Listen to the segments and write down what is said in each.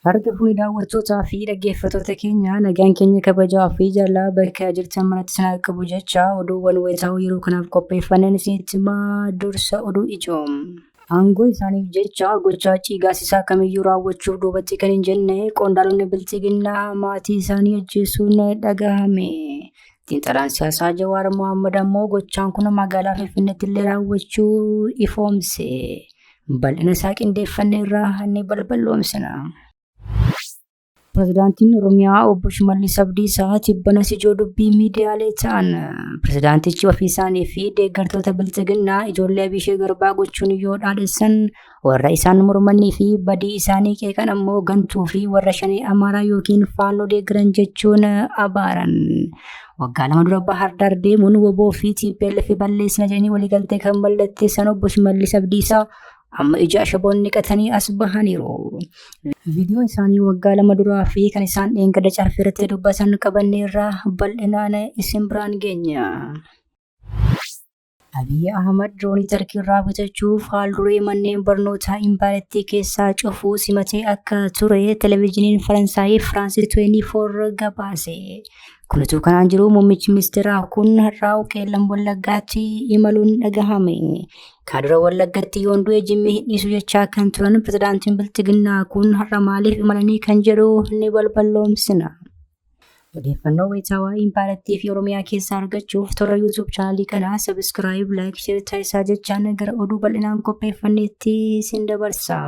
Harka fuuni daawwattootaa fi dhaggeeffattoota keenya nagaan keenya kabajaa fi jaalala bakka jirtan maratti sana qabu jecha oduuwwan wayitaawoo yeroo kanaaf qopheeffanneen isinitti himaa dursa oduu ijoom. Aangoo isaaniif jecha gochaa cigaasisaa kamiyyuu raawwachuuf duubatti kan hin jenne qondaalonni bilchiginaa maatii isaanii ajjeesuun dhagahame. Xiinxalaan siyaasaa Jawaar Mohaammed ammoo gochaan kun magaalaa Finfinneetti illee raawwachuu ifoomse. Bal'ina isaa qindeeffannee irraa ni balballoomsina. Pirezidaantiin Oromiyaa obbo Shimallis Abdiisaa tibbana ijoo dubbii miidiyaalee ta'an. Pirezidaantichi ofii isaanii fi deeggartoota bilchiginaa ijoollee Abiyyiifi garbaa gochuun yoo dhaadessan warra isaan mormanii fi badii isaanii qeeqan ammoo gantuu fi warra shanii Amaaraa yookiin faannoo deeggaran jechuun abaaran. Waggaa lama dura Bahar Daar deemuun WBO fi TPLF balleessina jedhanii waliigaltee kan mallatteessan obbo Shimallis Abdiisaa amma ija ashaboon niqatanii as bahaniiru. Viidiyoo isaanii waggaa lama duraa fi kan isaan dheengadda caffee irratti dubbatan qabannee irraa bal'inaan isin biraan geenya. Abiyyi Ahmad droonii Tarkii irraa bitachuuf haalduree manneen barnootaa Imbaaletti keessaa cufuu simatee akka ture televezyiiniin Faransaayii Firaansis 24 gabaase. Kunis kanaan jiru muummichi ministeeraa kun har'aa Qeellam Wallaggaatti imaluun dhagahame. Kaadira Wallaggatti yoon du'e jimmii hin dhiisu jechaa kan turan pirezidaantiin bilchiginaa kun har'a maaliif imalanii kan jedhu ni balballoomsina. Odeeffannoo wayitaawaa Imbaaletti fi Oromiyaa keessaa argachuuf toora YouTube chaanalii kanaa sabiskiraayib, laayik, sheer taasisaa jechaan gara oduu bal'inaan qopheeffanneetti sin dabarsa.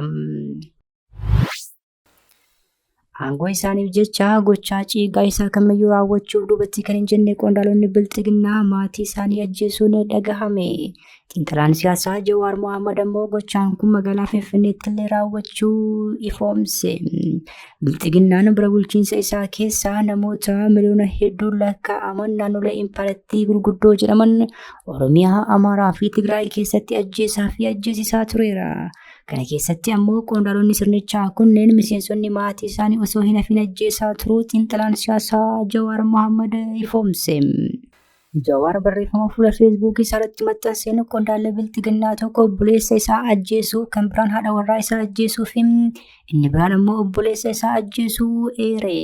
Aangoo isaaniif jecha gochaa cigaasisaa kamiyyuu raawwachuuf duubatti kan hin jenne qondaalonni bilchiginaa maatii isaanii ajjeesuun dhagahame. Xiinxalaan siyaasaa Jawaar Mohaammed ammoo gochaan kun magaalaa Finfinneetti illee raawwachuu ifoomse. Bilchiginaan bara bulchiinsa isaa keessaa namoota miliyoona hedduun lakkaa'aman naannolee Imbaaletti gurguddoo jedhaman Oromiyaa, Amaaraa fi Tigraay keessatti ajjeesaa fi ajjeesisaa tureera. Kana keessatti ammoo qondaalonni sirnichaa kunneen miseensonni maatii isaanii osoo hin hafin ajjeesaa turuu xiinxalaan siyaasaa Jawaar Mohaammed ifoomse. Jawaar barreeffama fuula feesbuukii isaa irratti maxxanseen qondaalli bilchiginaa tokko obboleessa isaa ajjeesuu, kan biraan haadha warraa isaa ajjeesuu fi inni biraan ammoo obboleessa isaa ajjeesuu eere.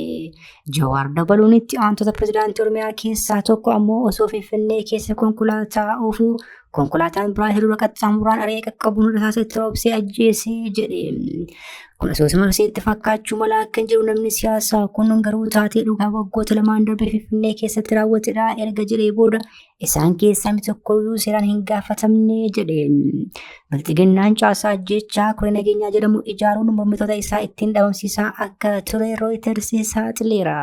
Jawaar dabaluun itti aantota pirezidaantii Oromiyaa keessaa tokko ammoo osoo Finfinnee keessa konkolaataa oofuu konkolaataan biraa hiriira qaxxaamuraan aree qaqqabuun rasaasatti roobsee ajjeesee jedhe. Kun asoosama itti fakkaachuu mala akka hin jiru namni siyaasaa kun garuu taatee dhugaa waggoota lamaan darbe Finfinnee keessatti raawwatedha erga jedhee booda isaan keessaa tokkoyyuu seeraan hin gaafatamne jedhe. Bilchiginaan caasaa ajjechaa koree nageenyaa jedhamu ijaaruun mormitoota isaa ittiin dhabamsiisaa akka ture Reuters saaxileera.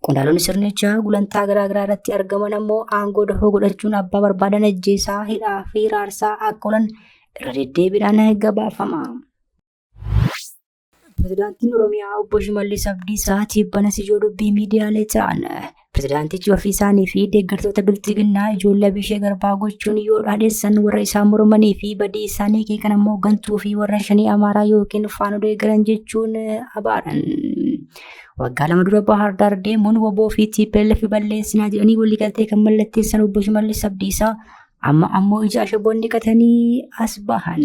Qondaalonni sirnichaa gulantaa garaagaraa irratti argaman ammoo aangoo dafoo godhachuun abbaa barbaadan ajjeesaa, hidhaa fi raarsaa akka oolan irra deddeebiidhaan gabaafama. Pirezidaantiin Oromiyaa obbo Shimallis Abdiisaa tibbana ijoo dubbii miidiyaalee ta'an. Pirezidaantichi ofii isaanii fi deeggartoota bilchiginaa ijoollee Abiyyiifi garbaa gochuun yoo dhaadessan warra isaan mormanii fi badii isaanii qeeqan ammoo gantuu fi warra shanii Amaaraa yookiin faannoo deeggaran jechuun abaaran. Waggaa lama dura Bahar Daar deemuun WBO fi TPLF balleessinaa jedhanii waliigaltee kan mallatteessan obbo Shimallis Abdiisaa amma ammoo ija ashaboon niqatanii as bahan.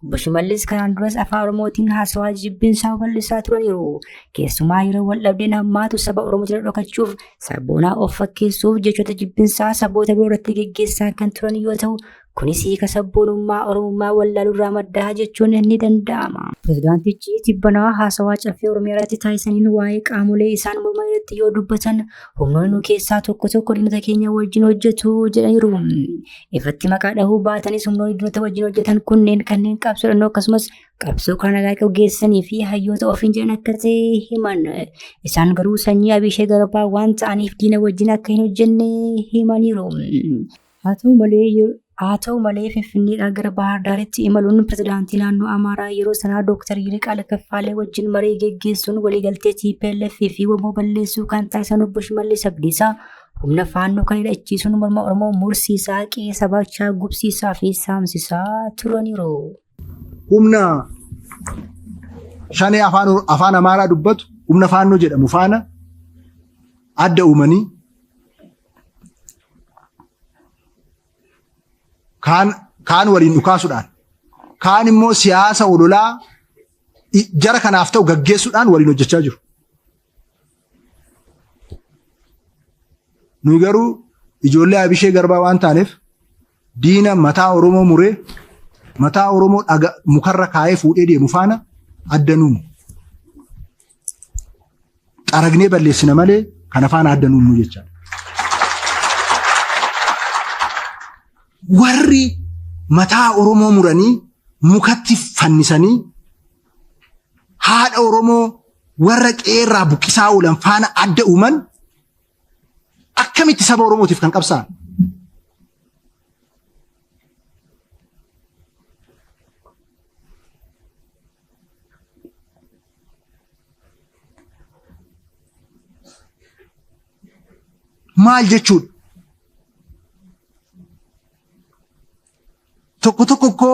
Obbo Shimallis kanaan duras afaan Oromootiin haasawaa jibbinsaa bal'isaa turaniiru. Keessumaa yeroo wal dhabdeen hammaatu saba Oromoo jala dhokachuuf sabboonaa of fakkeessuuf jechoota jibbinsaa saboota biroo irratti geggeessaa kan turan yoo ta'u, kunis hiika sabboonummaa Oromummaa wallaaluu irraa maddaa jechuun ni danda'ama. Pirezidaantichi tibbanaa haasawaa caffee Oromiyaa irratti taasisaniin waa'ee qaamolee isaan morman irratti yoo dubbatan humnoonni keessaa tokko diinota keenya wajjin hojjetu jedhaniiru. Ifatti maqaa dhahuu baatanis humnoonni diinota wajjin hojjetan kunneen kanneen qabsoodhaan akkasumas qabsoo kan nagaa qabeessanii fi hayyoota ofiin jedhan akka ta'e himan. Isaan garuu sanyii Abiyyiifi garbaa waan ta'aniif diina wajjin akka hin hojjenne himaniiru. Haa ta'u malee Finfinneedhaa gara Bahar Daaritti imaluun pirezidaantii naannoo Amaaraa yeroo sanaa Dr. Yiriqaal Kaffaalee wajjin marii geggeessuun waliigaltee TPLF fi WBO balleessuu kan taasisan obbo Shimallis Abdiisaa humna faannoo kan hidhachiisuun morma Oromoo mursiisaa, qe'ee sabachaa, gubsiisaa fi saamsisaa turaniiru. Humna shanii afaan Amaaraa dubbatu humna faannoo jedhamu faana adda uumanii kaan waliin dhukaasuudhaan kaan immoo siyaasa ololaa jara kanaaf ta'u gaggeessuudhaan waliin hojjechaa jiru. Nuyi garuu ijoollee Abishee Garbaa waan taaneef diina mataa Oromoo muree mataa Oromoo mukarra kaayee fuudhee deemu faana addanuun xaragnee balleessina malee kana faana addanuun jecha. Warri mataa Oromoo muranii mukatti fannisanii haadha Oromoo warra qeerraa buqqisaa oolan faana adda uuman akkamitti saba Oromootiif kan qabsaan? Maal jechuudha? Tokko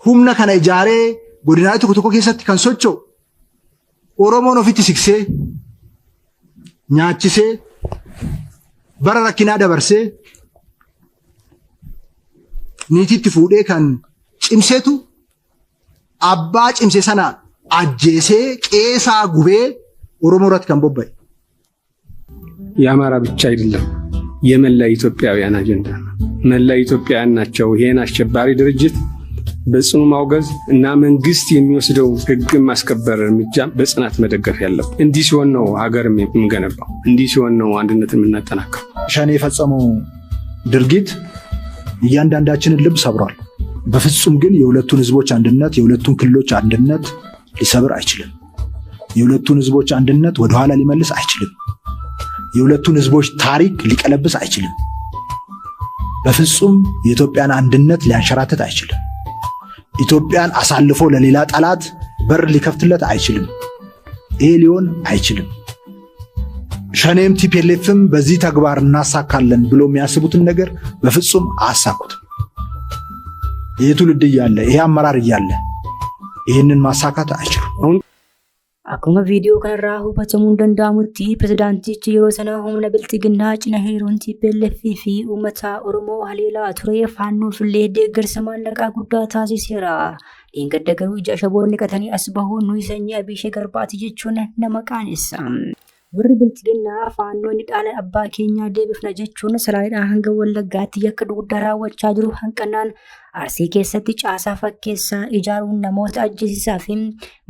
humna kana ijaaree godinaalee tokko keessatti kan socho'u Oromoon ofitti siksee nyaachisee bara rakkinaa dabarsee niititti fuudhee kan cimseetu abbaa cimsee sana ajjeesee qeesaa gubee Oromoo irratti kan bobba'e. የአማራ ብቻ አይደለም የመላ ኢትዮጵያውያን አጀንዳ ነው። መላ ኢትዮጵያውያን ናቸው ይሄን አሸባሪ ድርጅት በጽኑ ማውገዝ እና መንግስት የሚወስደው ህግ ማስከበር እርምጃ በጽናት መደገፍ ያለበት። እንዲህ ሲሆን ነው ሀገርም የምንገነባው። እንዲህ ሲሆን ነው አንድነትን የምናጠናክረው። ሸኔ የፈጸመው ድርጊት እያንዳንዳችንን ልብ ሰብሯል። በፍጹም ግን የሁለቱን ህዝቦች አንድነት የሁለቱን ክልሎች አንድነት ሊሰብር አይችልም። የሁለቱን ህዝቦች አንድነት ወደ ኋላ ሊመልስ አይችልም። የሁለቱን ህዝቦች ታሪክ ሊቀለብስ አይችልም። በፍጹም የኢትዮጵያን አንድነት ሊያንሸራተት አይችልም። ኢትዮጵያን አሳልፎ ለሌላ ጠላት በር ሊከፍትለት አይችልም። ይሄ ሊሆን አይችልም። ሸኔም ቲፒኤልኤፍም በዚህ ተግባር እናሳካለን ብሎ የሚያስቡትን ነገር በፍጹም አያሳኩትም። ይሄ ትውልድ እያለ ይሄ አመራር እያለ ይህንን ማሳካት አይችሉም። Akkuma viidiyoo kanarraa hubatamuun danda'amutti pirezidaantichi yeroo sana humna bilxiginnaa cina hiriiruun TPLF fi uummata Oromoo haleelaa ture faannoof illee deeggarsa maallaqaa guddaa taasiseera. Dheengadda garuu ija shaboonni qatanii as bahuun nuyi sanyii Abiyyiifi Garbaati jechuun nama qaanessa. Warri bilxiginnaa faannoonni dhaala abbaa keenyaa deebifna jechuun salaaleedhaan hanga Wallaggaatti yakka guddaa raawwachaa jiru hanqannaan Arsii keessatti caasaa fakkeessaa ijaaruun namoota ajjeesisaa fi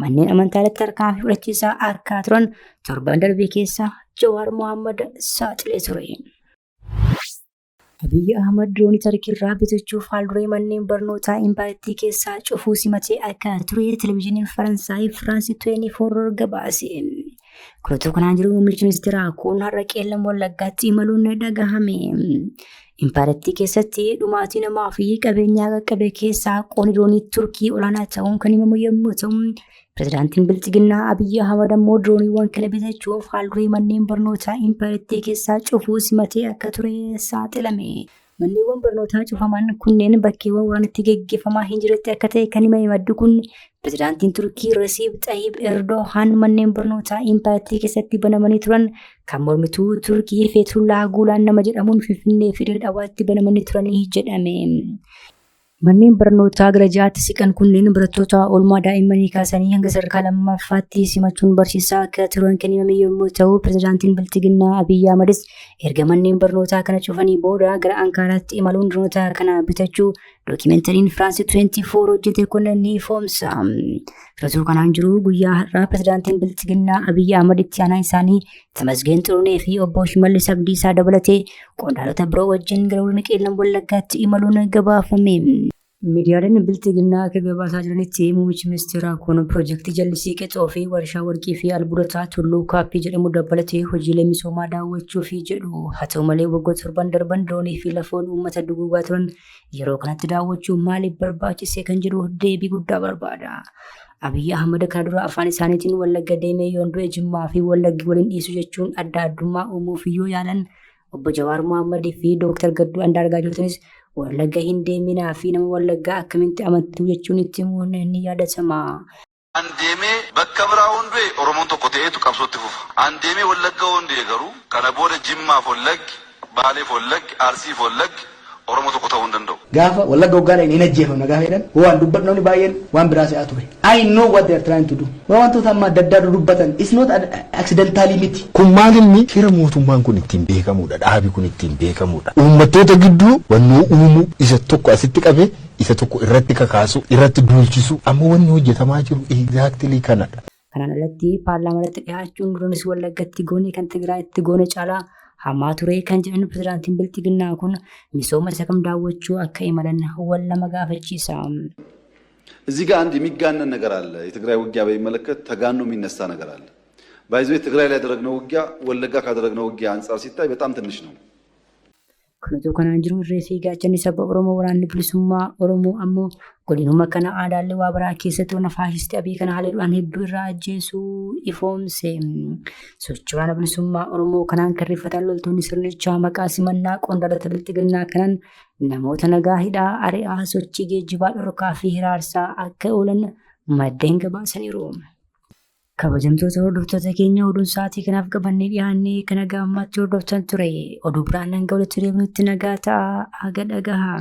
manneen amantaa tarkaanfii fudhachiisaa akka turan torban darbee keessa Jawaar Mohaammed saaxilee ture. Abiyyi Ahmad diroonii Tarkiirraa bitachuuf haalduree manneen barnootaa Impaayirtii keessaa cufuu simatee akka ture televezyiiniin Faransaay Firaansi 24 gabaase. Kulatoo kanaan jiru muummichi ministeeraa kun har'a Qeellam Wallaggaatti imaluun dhagahame. Impaayirtii keessatti dhumaatii namaa fi qabeenyaa qaqqabe keessaa qoonni diroonii Turkii olaanaa ta'uun kan himamu yommuu ta'u, pirezidaantiin bilxiginnaa Abiyyi Ahmad ammoo dirooniiwwan kana bitachuuf haalduree manneen barnootaa Impaayirtii keessaa cufuu simatee akka ture saaxilame. Manneewwan barnootaa cufaman kunneen bakkeewwan waan itti geggeeffamaa hin jirretti akka ta'e kan himame maddu kun pirezidaantiin Turkii Rasiib Xayyib Erdoğan manneen barnootaa Impaayirtii keessatti banamanii turan kan mormituu Turkii Feetullaa Guulaan nama jedhamuun Finfinnee fi Dirreedhawaatti banamanii turanii jedhame. Manneen barnootaa gara jaatti siqan kunneen barattoota oolmaa daa'immanii kaasanii hanga sadarkaa lammaffaatti simachuun barsiisaa akka turan kan himame yommuu ta'u, pirezidaantiin bilxiginnaa Abiyyi Ahmadis erga manneen barnootaa kana cufanii booda gara Ankaaraatti imaluun diroonota kana bitachuu dookimentariin Firaansi 24 hojjete kun ni ifoomsa. Filatuu kanaan jiru guyyaa har'aa pirezidaantiin bilxiginnaa Abiyyi Ahmad itti aanaa isaanii Tamasgeen Xirunee fi obbo Shimallis Abdiisaa dabalatee qondaalota biroo wajjin gara Qeellam Wallaggaatti imaluun gabaafame. Miidiyaaleen bilxiginnaa akka gabaasaa jiranitti muummichi ministeeraa kun piroojeektii jallisii qexoo fi warshaa warqii fi albuudataa Tulluu Kaappii jedhamu dabalatee hojiilee misoomaa daawwachuuf jedhu. Haa ta'u malee waggoota torban darban diroonii fi lafoon uummata duguugaa turan yeroo kanatti daawwachuun maaliif barbaachise kan jedhu deebii guddaa barbaada. Abiyyi Ahmad kana dura afaan isaaniitiin Wallagga deemee yoon du'e Jimmaa fi Wallaggi waliin dhiisu jechuun adda addummaa uumuuf yoo yaalan obbo Jawaar Mohaammed fi Dooktar Gadduu Andaargaajootanis Wallagga hin deeminaa fi nama Wallaggaa akkamitti amantuu jechuun itti himuun ni yaadatama. Andeemee bakka biraa hundee Oromoon tokko ta'eetu qabsootti fufa. Andeemee Wallagga hundee garuu kana booda Jimmaaf Wallaggi, Baaleef Wallaggi, Arsiif Wallaggi Oromoo tokko ta'uu hin danda'u. Gaafa wallagga hoggaadhaan hin ajjeefamna gaafa jedhan waan dubbadnoonni baay'een waan biraa se'aa ture. I know what they are trying to do. Wantoota amma adda addaa dubbatan is not accidentally miti. Kun maalinni hira mootummaan kun ittiin beekamudha. Dhaabi kun ittiin beekamudha. Uummattoota gidduu wannoo uumuu isa tokko asitti qabe isa tokko irratti kakaasu irratti duulchisu amma wanni hojjetamaa jiru exactly kanadha. Kanaan alatti paarlaamaatti dhiyaachuun durunis wallaggatti goone kan Tigraayitti goone caalaa hamaa ture kan jedhan pirezidaantiin Bilxiginnaa kun misooma isa kam daawwachuu akka imalan wallama gaafachiisa. እዚህ ጋር አንድ የሚጋነን ነገር አለ። የትግራይ ውጊያ በሚመለከት ተጋኖ የሚነሳ ነገር አለ። ባይዞ ትግራይ ላይ ያደረግነው ውጊያ ወለጋ ካደረግነው ውጊያ አንጻር ሲታይ በጣም ትንሽ ነው። Kunutu kanaan jiru irreessi gaachanni saba Oromoo waraanni bilisummaa Oromoo ammoo godinuma kana aadaallee waa biraa keessatti waan faashistii abii kana haleeluudhaan hedduu irraa ajjeesuu ifoomse. Sochii waraana bilisummaa Oromoo kanaan kan rifatan loltoonni sirnichaa maqaa simannaa qondaalota Bilxiginnaa kanaan namoota nagaa hidhaa ari'aa sochii geejjibaa dhorkaa fi hiraarsaa akka oolan maddeen gabaasaniiru. Kabajamtoota hordoftoota keenya oduun sa'aatii kanaaf qabannee dhiyaannee kana gaammaatti hordoftan ture. Oduu biraan hanga walitti deebinutti nagaa ta'a. Aga dhagahaa.